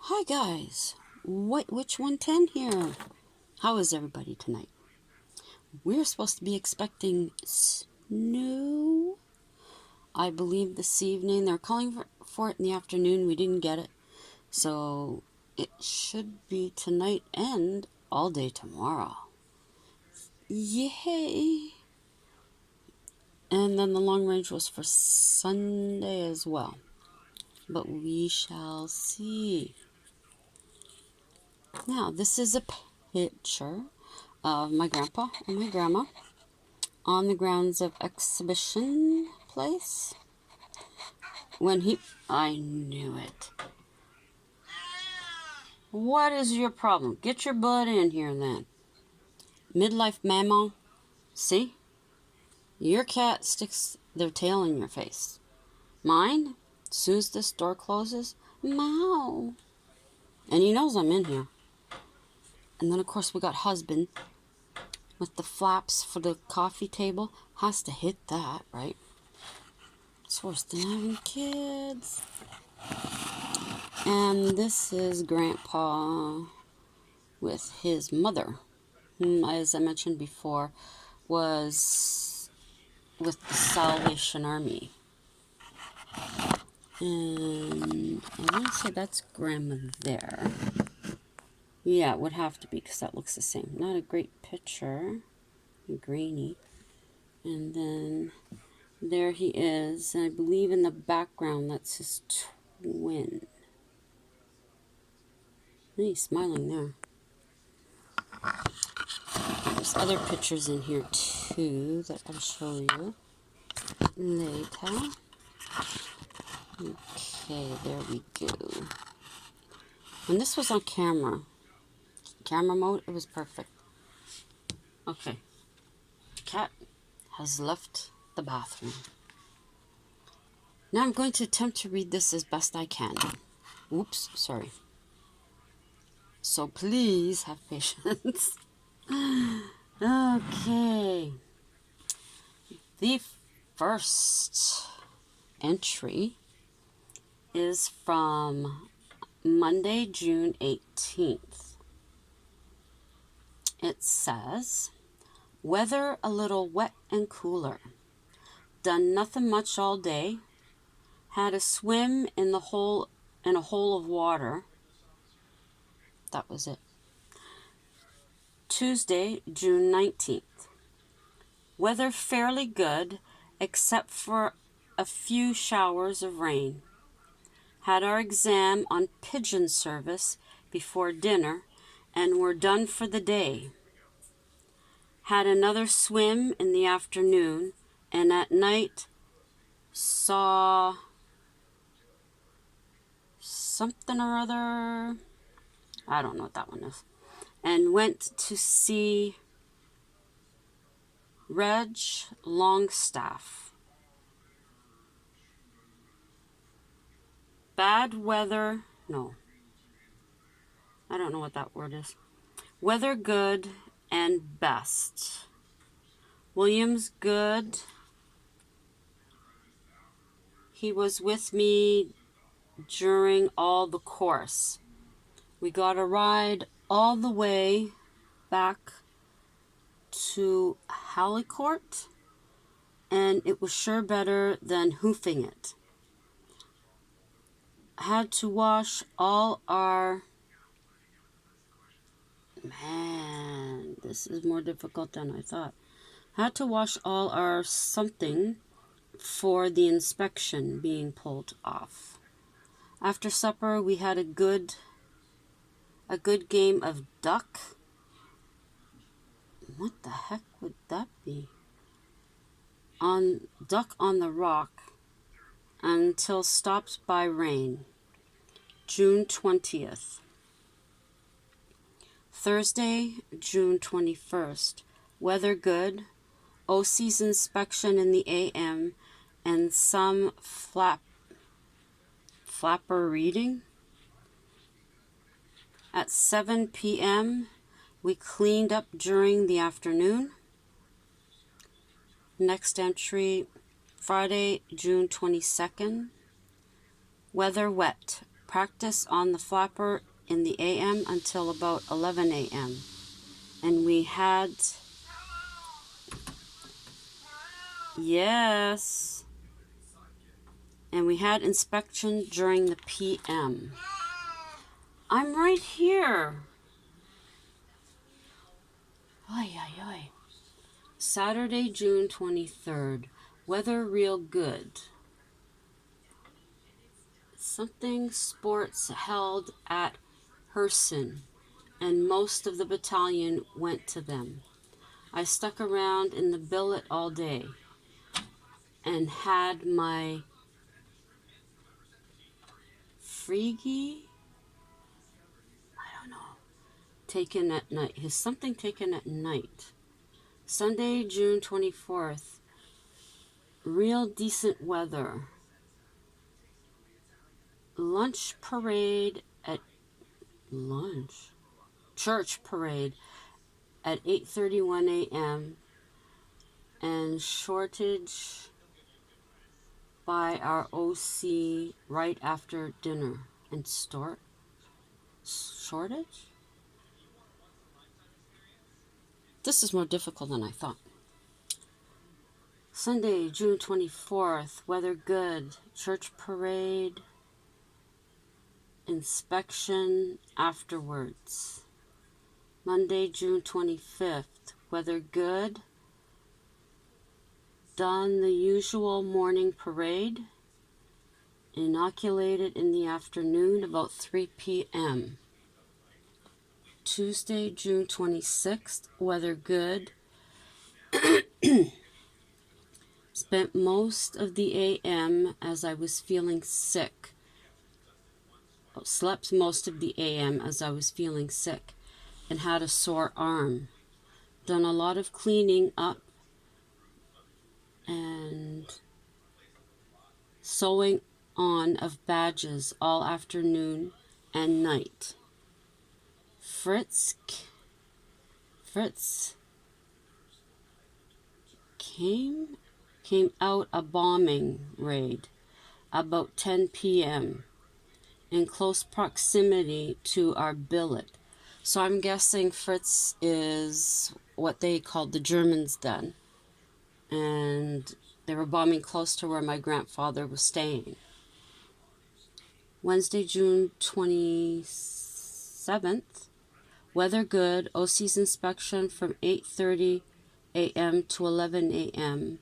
Hi guys, which 110 here? How is everybody tonight? We're supposed to be expecting snow, I believe, this evening. They're calling for it in the afternoon. We didn't get it. So it should be tonight and all day tomorrow. Yay! And then the long range was for Sunday as well. But we shall see. Now, this is a picture of my grandpa and my grandma on the grounds of Exhibition Place. I knew it. What is your problem? Get your butt in here then. Midlife mammal. See? Your cat sticks their tail in your face. Mine, as soon as this door closes, meow. And he knows I'm in here. And then, of course, we got husband with the flaps for the coffee table. Has to hit that, right? It's worse than having kids. And this is Grandpa with his mother, whom, as I mentioned before, was with the Salvation Army. And I want to say that's Grandma there. Yeah, it would have to be because that looks the same. Not a great picture. Grainy. And then there he is. And I believe in the background that's his twin. And he's smiling there. There's other pictures in here too that I'll show you later. Okay, there we go. When this was on camera mode, it was perfect. Okay, cat has left the bathroom. Now I'm going to attempt to read this as best I can. Oops, sorry. So please have patience. Okay. The first entry is from Monday, June 18th. It says, weather a little wet and cooler. Done nothing much all day. Had a swim in a hole of water. That was it. Tuesday, June 19th. Weather fairly good, except for a few showers of rain. Had our exam on pigeon service before dinner, and were done for the day. Had another swim in the afternoon, and at night saw something or other. I don't know what that one is. And went to see Reg Longstaff. Bad weather, no. I don't know what that word is. Weather good and best. William's good. He was with me during all the course. We got a ride all the way back to Halicourt, and it was sure better than hoofing it. Had to wash all our... Man, this is more difficult than I thought. Had to wash all our something for the inspection being pulled off. After supper, we had a good game of duck. What the heck would that be? Duck on the rock until stopped by rain. June 20th. Thursday, June 21st. Weather good. OC's inspection in the AM and some flapper reading. At 7 p.m., we cleaned up during the afternoon. Next entry, Friday, June 22nd. Weather wet, practice on the flapper in the AM until about 11 a.m. And we had, yes, and we had inspection during the PM. I'm right here. Oy, oy, oy. Saturday, June 23rd. Weather real good. Something sports held at Herson, and most of the battalion went to them. I stuck around in the billet all day and had my freegie, I don't know, taken at night. His something taken at night. Sunday, June 24th. Real decent weather. Lunch parade at church parade at 8:31 a.m. and shortage by our OC right after dinner. And shortage? This is more difficult than I thought. Sunday, June 24th, weather good, church parade, inspection afterwards. Monday, June 25th, weather good, done the usual morning parade, inoculated in the afternoon about 3 p.m. Tuesday, June 26th, weather good. Spent most of the AM as I was feeling sick. Slept most of the AM as I was feeling sick and had a sore arm. Done a lot of cleaning up and sewing on of badges all afternoon and night. Fritz came out a bombing raid about 10 p.m. in close proximity to our billet. So I'm guessing Fritz is what they called the Germans then. And they were bombing close to where my grandfather was staying. Wednesday, June 27th. Weather good. OC's inspection from 8:30 a.m. to 11 a.m.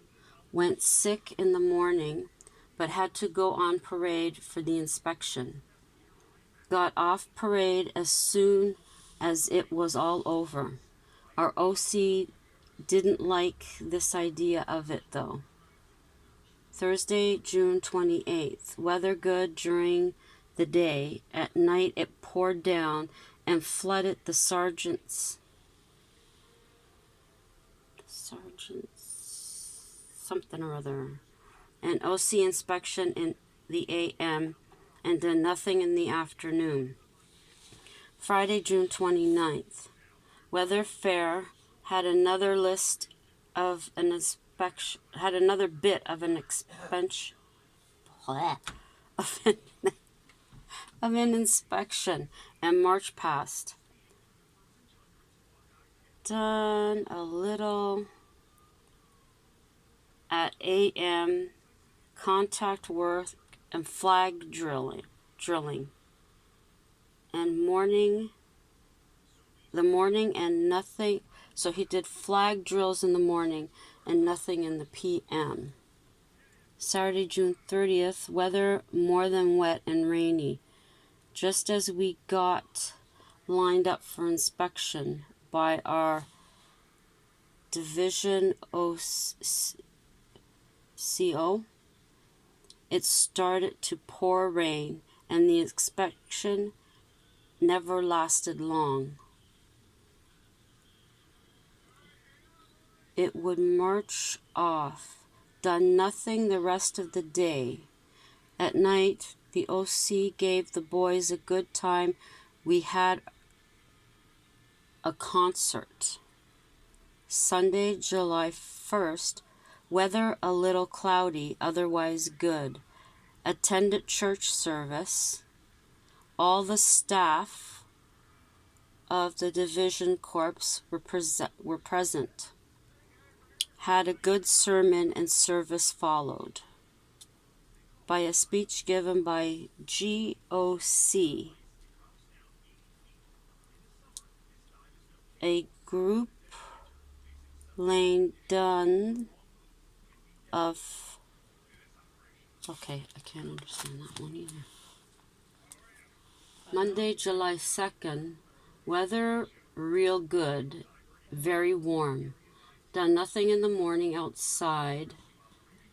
Went sick in the morning, but had to go on parade for the inspection. Got off parade as soon as it was all over. Our OC didn't like this idea of it, though. Thursday, June 28th. Weather good during the day. At night, it poured down and flooded the sergeant's something or other. An OC inspection in the AM and then nothing in the afternoon. Friday, June 29th. Weather fair had another list of an inspection, had another bit of an expansion of an inspection, and March past. Done a little at AM, contact work and flag drilling, and the morning and nothing. So he did flag drills in the morning and nothing in the PM. Saturday, June 30th, weather more than wet and rainy. Just as we got lined up for inspection by our Division CO, it started to pour rain and the inspection never lasted long. It would march off, done nothing the rest of the day. At night, the OC gave the boys a good time. We had a concert. Sunday, July 1st, weather a little cloudy, otherwise good. Attended church service. All the staff of the division corps were present. Had a good sermon and service followed by a speech given by GOC, a group laying done of, okay, I can't understand that one either. Monday, July 2nd, weather real good, very warm. Done nothing in the morning outside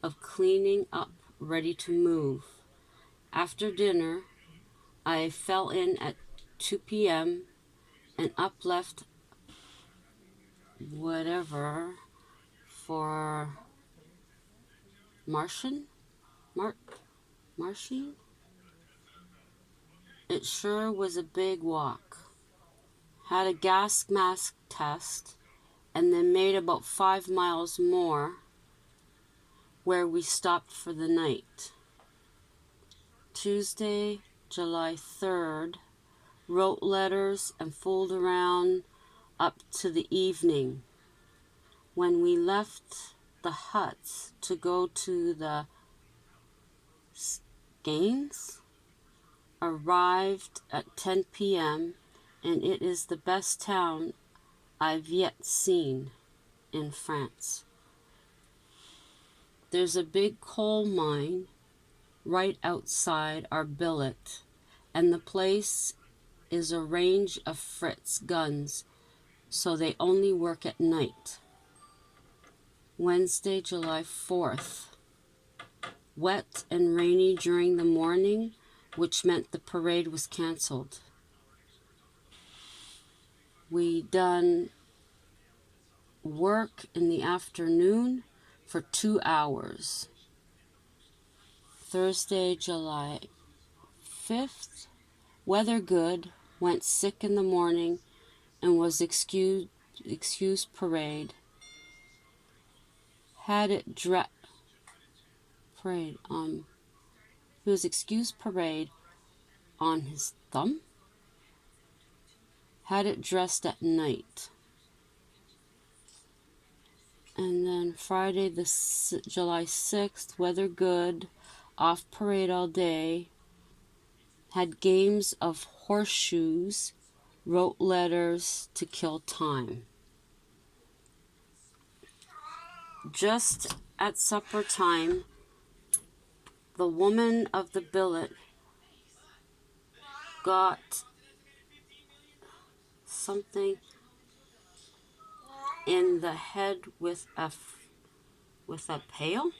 of cleaning up, ready to move. After dinner, I fell in at 2 p.m. and up left whatever for Martian? Martian? It sure was a big walk. Had a gas mask test and then made about 5 miles more where we stopped for the night. Tuesday, July 3rd, wrote letters and fooled around up to the evening. When we left the huts to go to the games, arrived at 10 p.m. and it is the best town I've yet seen in France. There's a big coal mine right outside our billet, and the place is a range of Fritz guns, so they only work at night. Wednesday, July 4th. Wet and rainy during the morning, which meant the parade was canceled. We done work in the afternoon for 2 hours. Thursday, July 5th. Weather good, went sick in the morning and was excused parade. Had it parade he was excused parade on his thumb. Had it dressed at night. And then Friday, July 6th, weather good, off parade all day. Had games of horseshoes, wrote letters to kill time. Just at supper time, the woman of the billet got something in the head with a pail.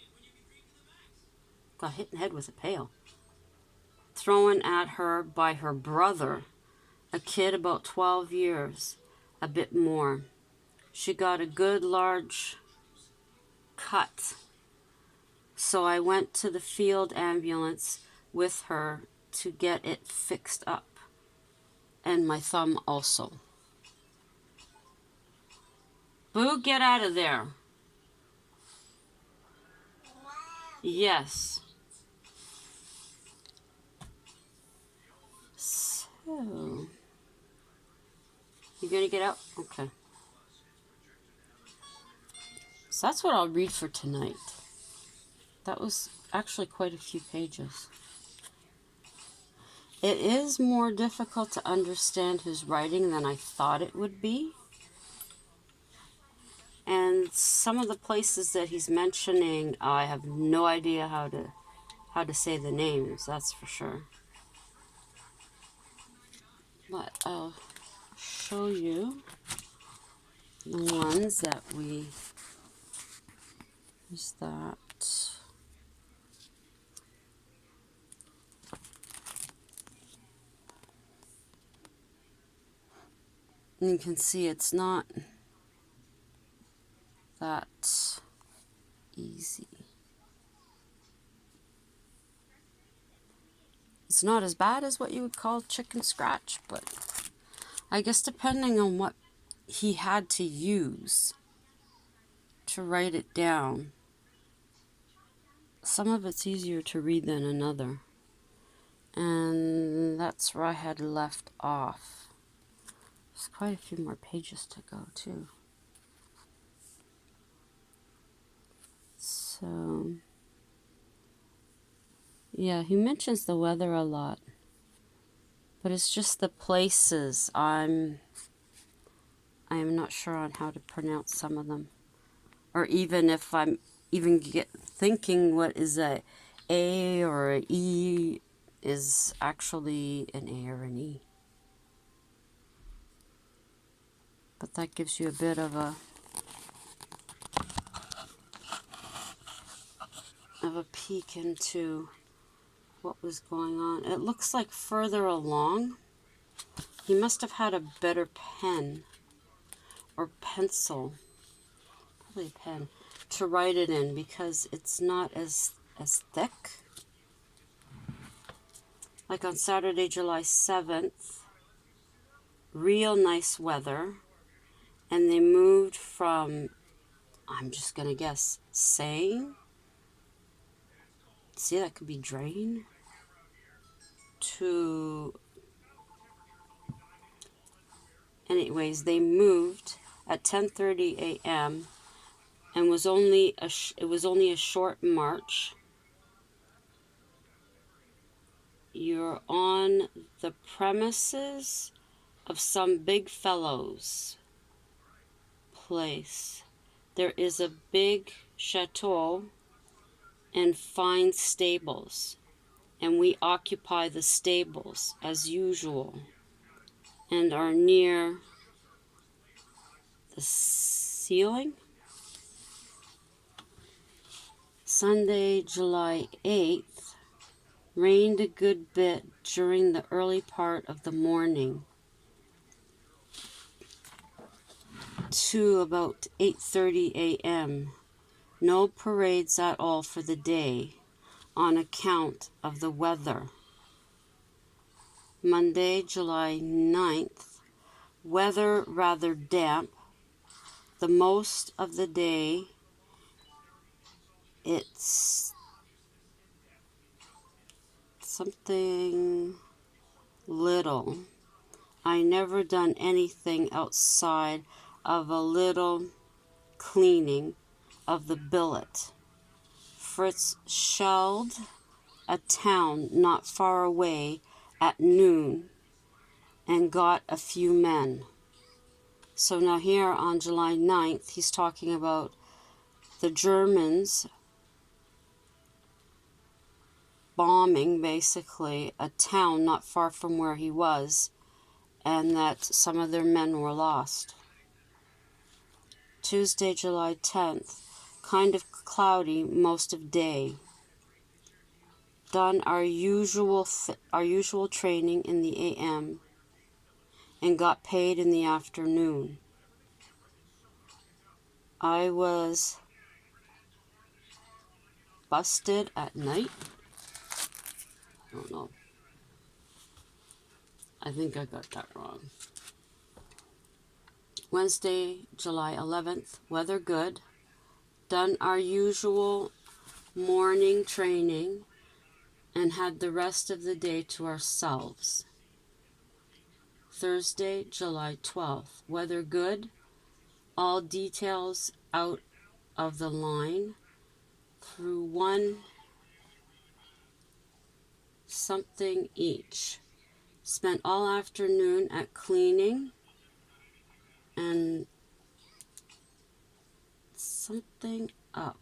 Got hit in the head with a pail. Thrown at her by her brother, a kid about 12 years, a bit more. She got a good large cut. So I went to the field ambulance with her to get it fixed up. And my thumb also. Boo, get out of there. Yes. So, you gonna get out? Okay. So that's what I'll read for tonight. That was actually quite a few pages. It is more difficult to understand his writing than I thought it would be. And some of the places that he's mentioning, I have no idea how to say the names, that's for sure. But I'll show you the ones that we use that. And you can see it's not that easy. It's not as bad as what you would call chicken scratch, but I guess depending on what he had to use to write it down, some of it's easier to read than another. And that's that's where I had left off. There's quite a few more pages to go, too. So, yeah, he mentions the weather a lot. But it's just the places. I am not sure on how to pronounce some of them. Or even if I'm even thinking what is a or a E is actually an A or an E. But that gives you a bit of a peek into what was going on. It looks like further along, he must have had a better pen or pencil, probably a pen, to write it in, because it's not as thick. Like on Saturday, July 7th, real nice weather, and they moved from, I'm just going to guess, Seine, see, that could be drain, to, anyways, they moved at 10:30 a.m. and it was only a short march. You're on the premises of some big fellow's place. There is a big chateau and fine stables, and we occupy the stables as usual and are near the ceiling. Sunday, July 8th, rained a good bit during the early part of the morning to about 8:30 a.m. No parades at all for the day on account of the weather. Monday, July 9th, weather rather damp. The most of the day it's something little. I never done anything outside of a little cleaning of the billet. Fritz shelled a town not far away at noon and got a few men. So now here on July 9th, he's talking about the Germans bombing, basically, a town not far from where he was, and that some of their men were lost. Tuesday, July 10th, kind of cloudy most of day. Done our usual training in the AM and got paid in the afternoon. I was busted at night. I don't know. I think I got that wrong. Wednesday, July 11th, weather good. Done our usual morning training and had the rest of the day to ourselves. Thursday, July 12th, weather good. All details out of the line through one something each. Spent all afternoon at cleaning and something up.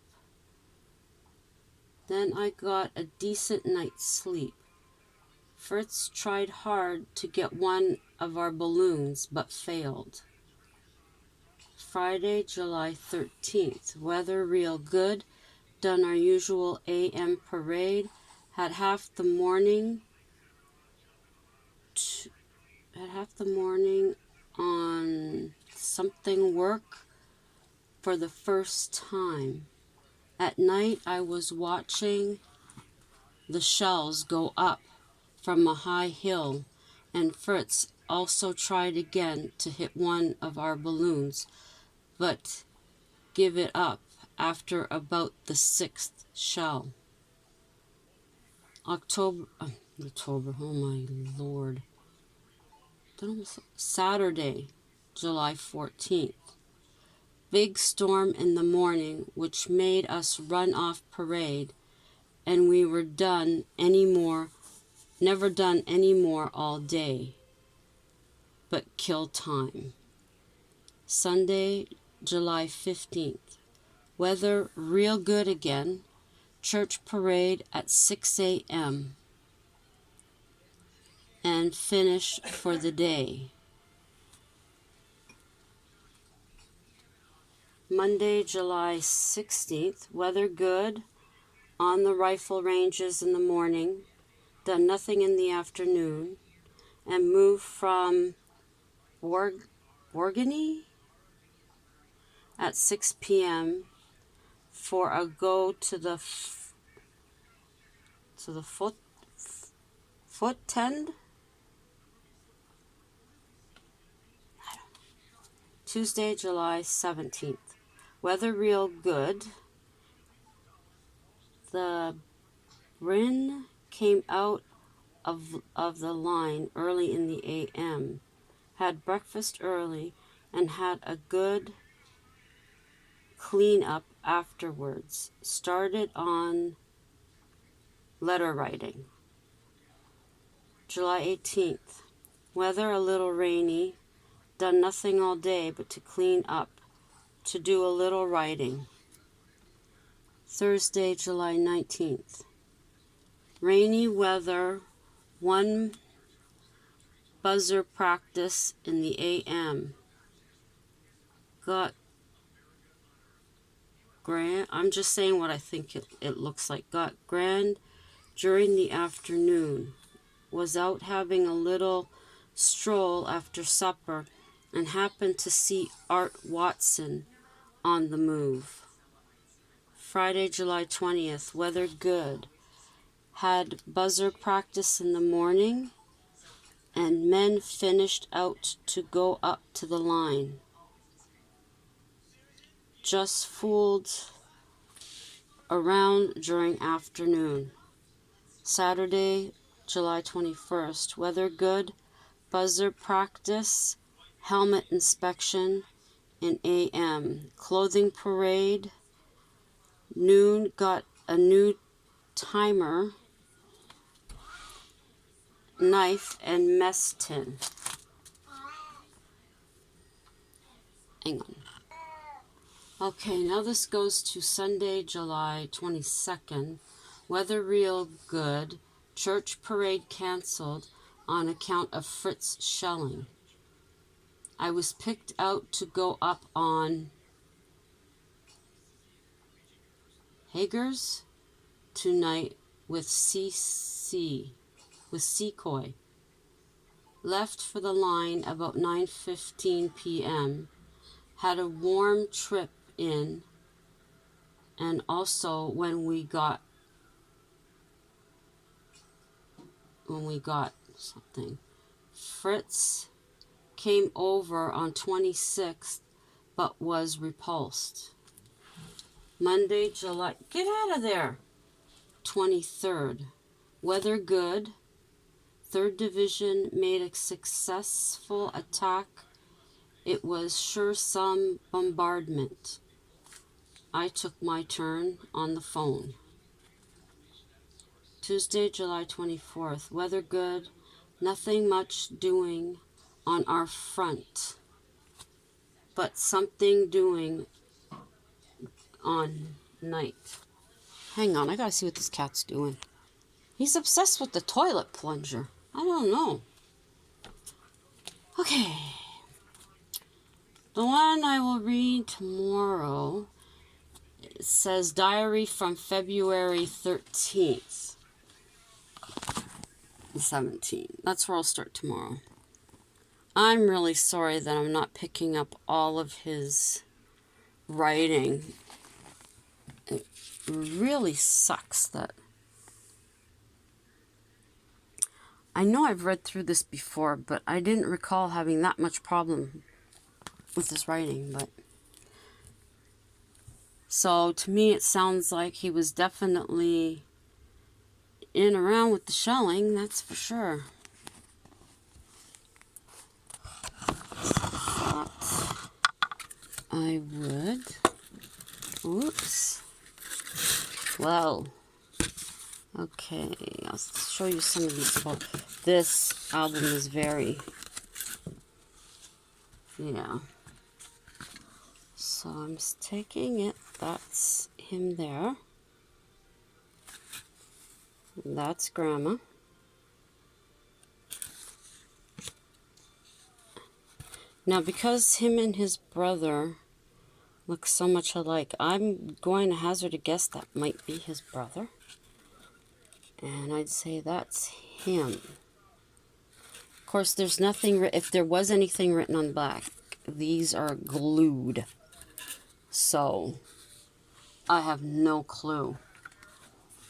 Then I got a decent night's sleep. Fritz tried hard to get one of our balloons, but failed. Friday, July 13th. Weather real good. Done our usual AM parade. Had half the morning on something work for the first time. At night, I was watching the shells go up from a high hill, and Fritz also tried again to hit one of our balloons, but give it up after about the sixth shell. October, oh my lord. Saturday, July 14th. Big storm in the morning, which made us run off parade, and we were never done any more all day, but kill time. Sunday, July 15th. Weather real good again. Church parade at 6 a.m. and finish for the day. Monday, July 16th. Weather good. On the rifle ranges in the morning. Done nothing in the afternoon. And moved from Borgany at 6 p.m. for a go to the foot tend. Tuesday, July 17th. Weather real good. The Bryn came out of the line early in the a.m. Had breakfast early and had a good clean up afterwards. Started on letter writing. July 18th. Weather a little rainy. Done nothing all day but to clean up, to do a little writing. Thursday, July 19th. Rainy weather, one buzzer practice in the a.m. Got grand, I'm just saying what I think it looks like. Got grand during the afternoon. Was out having a little stroll after supper and happened to see Art Watson on the move. Friday, July 20th. Weather good. Had buzzer practice in the morning and men finished out to go up to the line. Just fooled around during afternoon. Saturday, July 21st. Weather good. Buzzer practice. Helmet inspection in a.m. Clothing parade. Noon got a new timer, knife, and mess tin. Hang on. Okay, now this goes to Sunday, July 22nd. Weather real good. Church parade canceled on account of Fritz shelling. I was picked out to go up on Hager's tonight with Secoy. Left for the line about 9:15 p.m. Had a warm trip in, and also when we got something. Fritz came over on 26th but was repulsed. Monday, July, get out of there, 23rd. Weather good. 3rd Division made a successful attack. It was sure some bombardment. I took my turn on the phone. Tuesday, July 24th. Weather good. Nothing much doing on our front, but something doing on night. Hang on, I gotta see what this cat's doing. He's obsessed with the toilet plunger. I don't know. Okay. The one I will read tomorrow, it says diary from February 13th. 17. That's where I'll start tomorrow. I'm really sorry that I'm not picking up all of his writing. It really sucks that... I know I've read through this before, but I didn't recall having that much problem with his writing, but... So, to me, it sounds like he was definitely in around with the shelling, that's for sure. But I would. Oops. Well. Okay, I'll show you some of these. Well, this album is very, yeah. So I'm just taking it. That's him there. That's Grandma. Now, because him and his brother look so much alike, I'm going to hazard a guess that might be his brother. And I'd say that's him. Of course, there's nothing, if there was anything written on black, these are glued. So, I have no clue.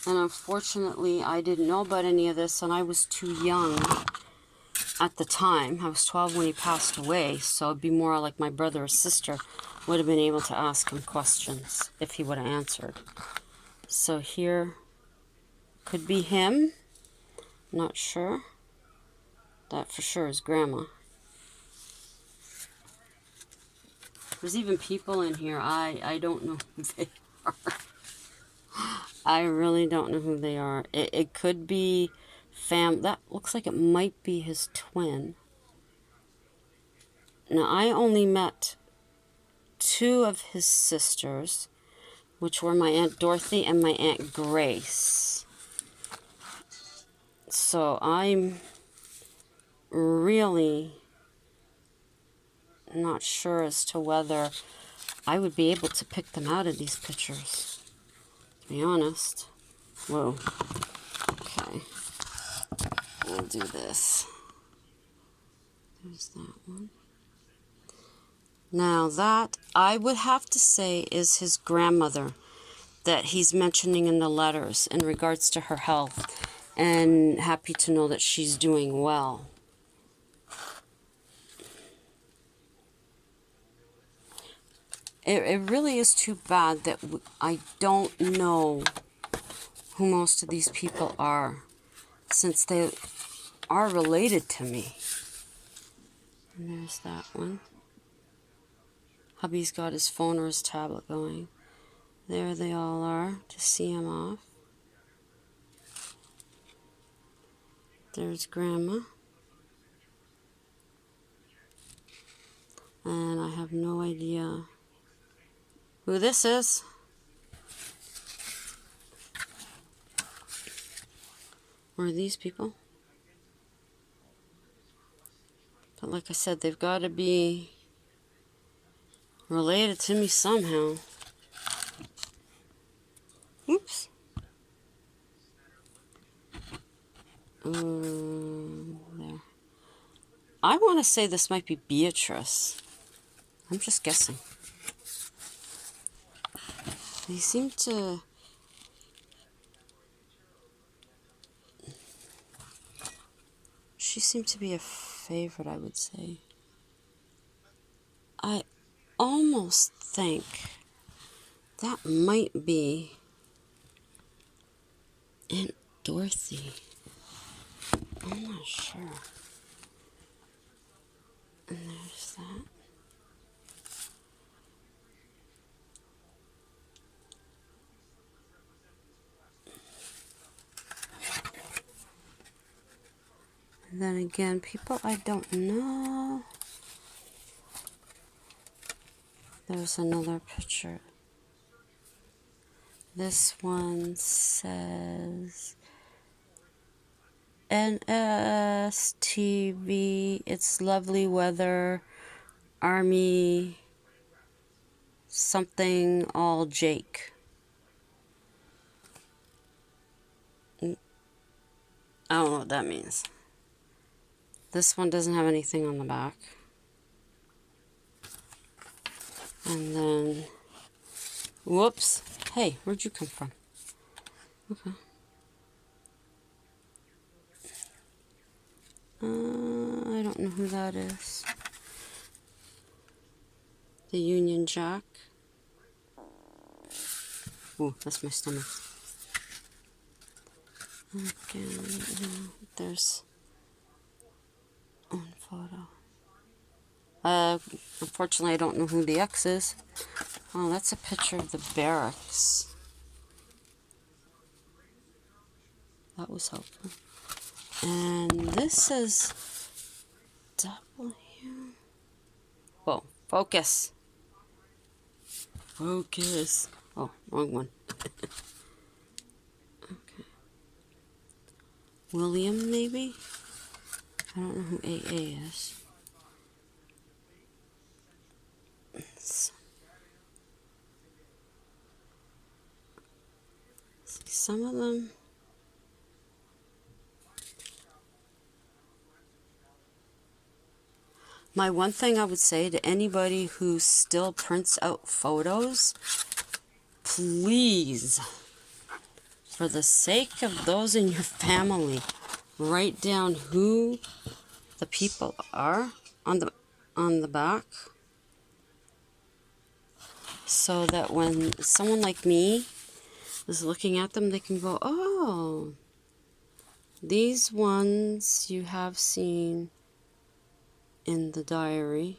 And unfortunately, I didn't know about any of this, and I was too young at the time. I was 12 when he passed away, so it'd be more like my brother or sister would have been able to ask him questions if he would have answered. So here could be him. Not sure. That for sure is Grandma. There's even people in here. I don't know who they are. I really don't know who they are. It could be that looks like it might be his twin. Now, I only met 2 of his sisters, which were my Aunt Dorothy and my Aunt Grace. So I'm really not sure as to whether I would be able to pick them out of these pictures, to be honest. Whoa. Okay. We'll do this. There's that one. Now that, I would have to say, is his grandmother that he's mentioning in the letters in regards to her health, and happy to know that she's doing well. It really is too bad that I don't know who most of these people are, since they are related to me. And there's that one. Hubby's got his phone or his tablet going. There they all are, to see him off. There's Grandma. And I have no idea who this is. Or these people. But like I said, they've got to be related to me somehow. Oops. There. I want to say this might be Beatrice. I'm just guessing. They seem to... She seemed to be a favorite, I would say. I almost think that might be Aunt Dorothy. I'm not sure. And there's that. And then again, people I don't know. There's another picture. This one says NSTV, it's lovely weather, Army, something, all Jake. I don't know what that means. This one doesn't have anything on the back. And then, whoops. Hey, where'd you come from? Okay. I don't know who that is. The Union Jack. Ooh, that's my stomach. Again, there's one photo. Unfortunately, I don't know who the X is. Oh, that's a picture of the barracks. That was helpful. And this is W. Whoa, focus. Focus. Oh, wrong one. Okay. William, maybe? I don't know who AA is. Some of them. My one thing I would say to anybody who still prints out photos, please, for the sake of those in your family, write down who the people are on the back, so that when someone like me is looking at them, they can go, oh, these ones you have seen in the diary.